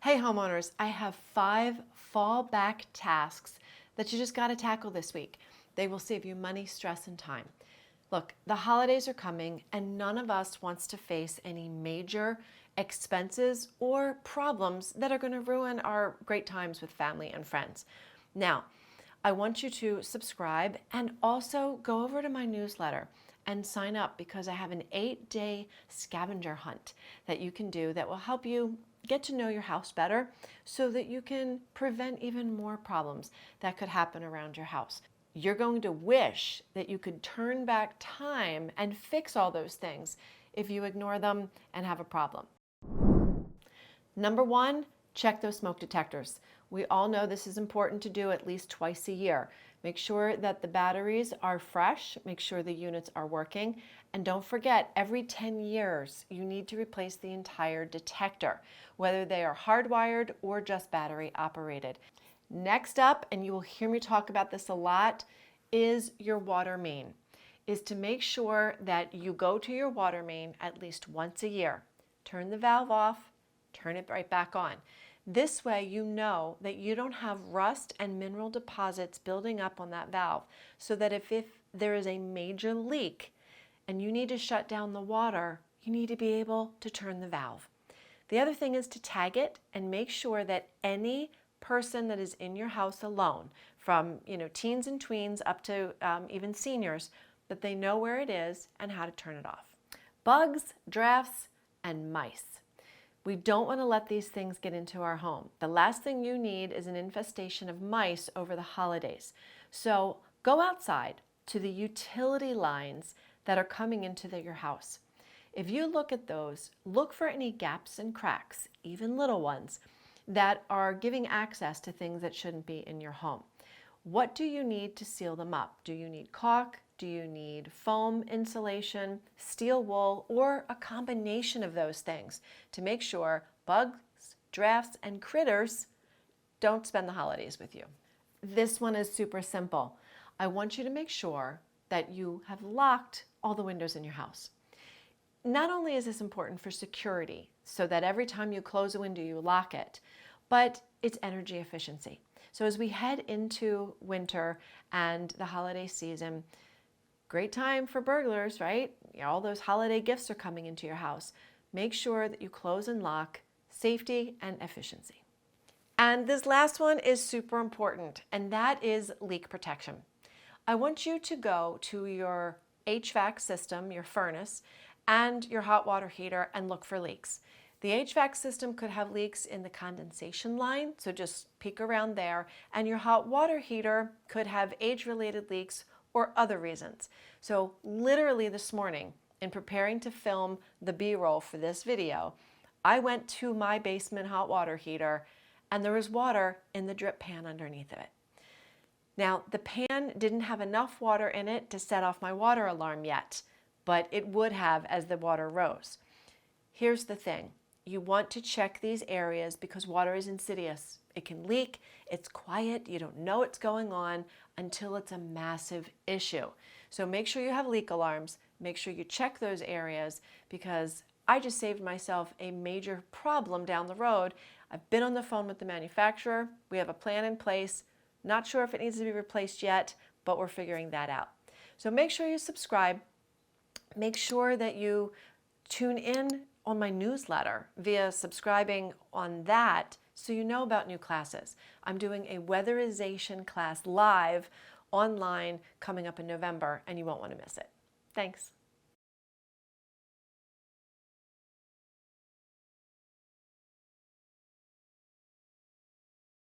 Hey homeowners, I have 5 fallback tasks that you just got to tackle this week. They will save you money, stress, and time. Look, the holidays are coming and none of us wants to face any major expenses or problems that are going to ruin our great times with family and friends. Now, I want you to subscribe and also go over to my newsletter and sign up because I have an 8-day scavenger hunt that you can do that will help you get to know your house better so that you can prevent even more problems that could happen around your house. You're going to wish that you could turn back time and fix all those things if you ignore them and have a problem. Number 1, check those smoke detectors. We all know this is important to do at least twice a year. Make sure that the batteries are fresh, make sure the units are working, and don't forget, every 10 years you need to replace the entire detector, whether they are hardwired or just battery operated. Next up, and you will hear me talk about this a lot, is your water main, is to make sure that you go to your water main at least once a year. Turn the valve off, turn it right back on. This way you know that you don't have rust and mineral deposits building up on that valve, so that if there is a major leak and you need to shut down the water, you need to be able to turn the valve. The other thing is to tag it and make sure that any person that is in your house alone, from teens and tweens up to even seniors, that they know where it is and how to turn it off. Bugs, drafts, and mice. We don't want to let these things get into our home. The last thing you need is an infestation of mice over the holidays. So go outside to the utility lines that are coming into your house. If you look at those, look for any gaps and cracks, even little ones, that are giving access to things that shouldn't be in your home. What do you need to seal them up? Do you need caulk? Do you need foam insulation, steel wool, or a combination of those things to make sure bugs, drafts, and critters don't spend the holidays with you? This one is super simple. I want you to make sure that you have locked all the windows in your house. Not only is this important for security, so that every time you close a window you lock it, but it's energy efficiency. So as we head into winter and the holiday season, great time for burglars, right? All those holiday gifts are coming into your house. Make sure that you close and lock, safety and efficiency. And this last one is super important, and that is leak protection. I want you to go to your HVAC system, your furnace, and your hot water heater and look for leaks. The HVAC system could have leaks in the condensation line, so just peek around there, and your hot water heater could have age-related leaks or other reasons. So literally this morning, in preparing to film the B-roll for this video, I went to my basement hot water heater and there was water in the drip pan underneath of it. Now, the pan didn't have enough water in it to set off my water alarm yet, but it would have as the water rose. Here's the thing. You want to check these areas because water is insidious. It can leak, it's quiet, you don't know what's going on until it's a massive issue. So make sure you have leak alarms, make sure you check those areas, because I just saved myself a major problem down the road. I've been on the phone with the manufacturer, we have a plan in place, not sure if it needs to be replaced yet, but we're figuring that out. So make sure you subscribe, make sure that you tune in on my newsletter via subscribing on that so you know about new classes. I'm doing a weatherization class live online coming up in November and you won't want to miss it. Thanks.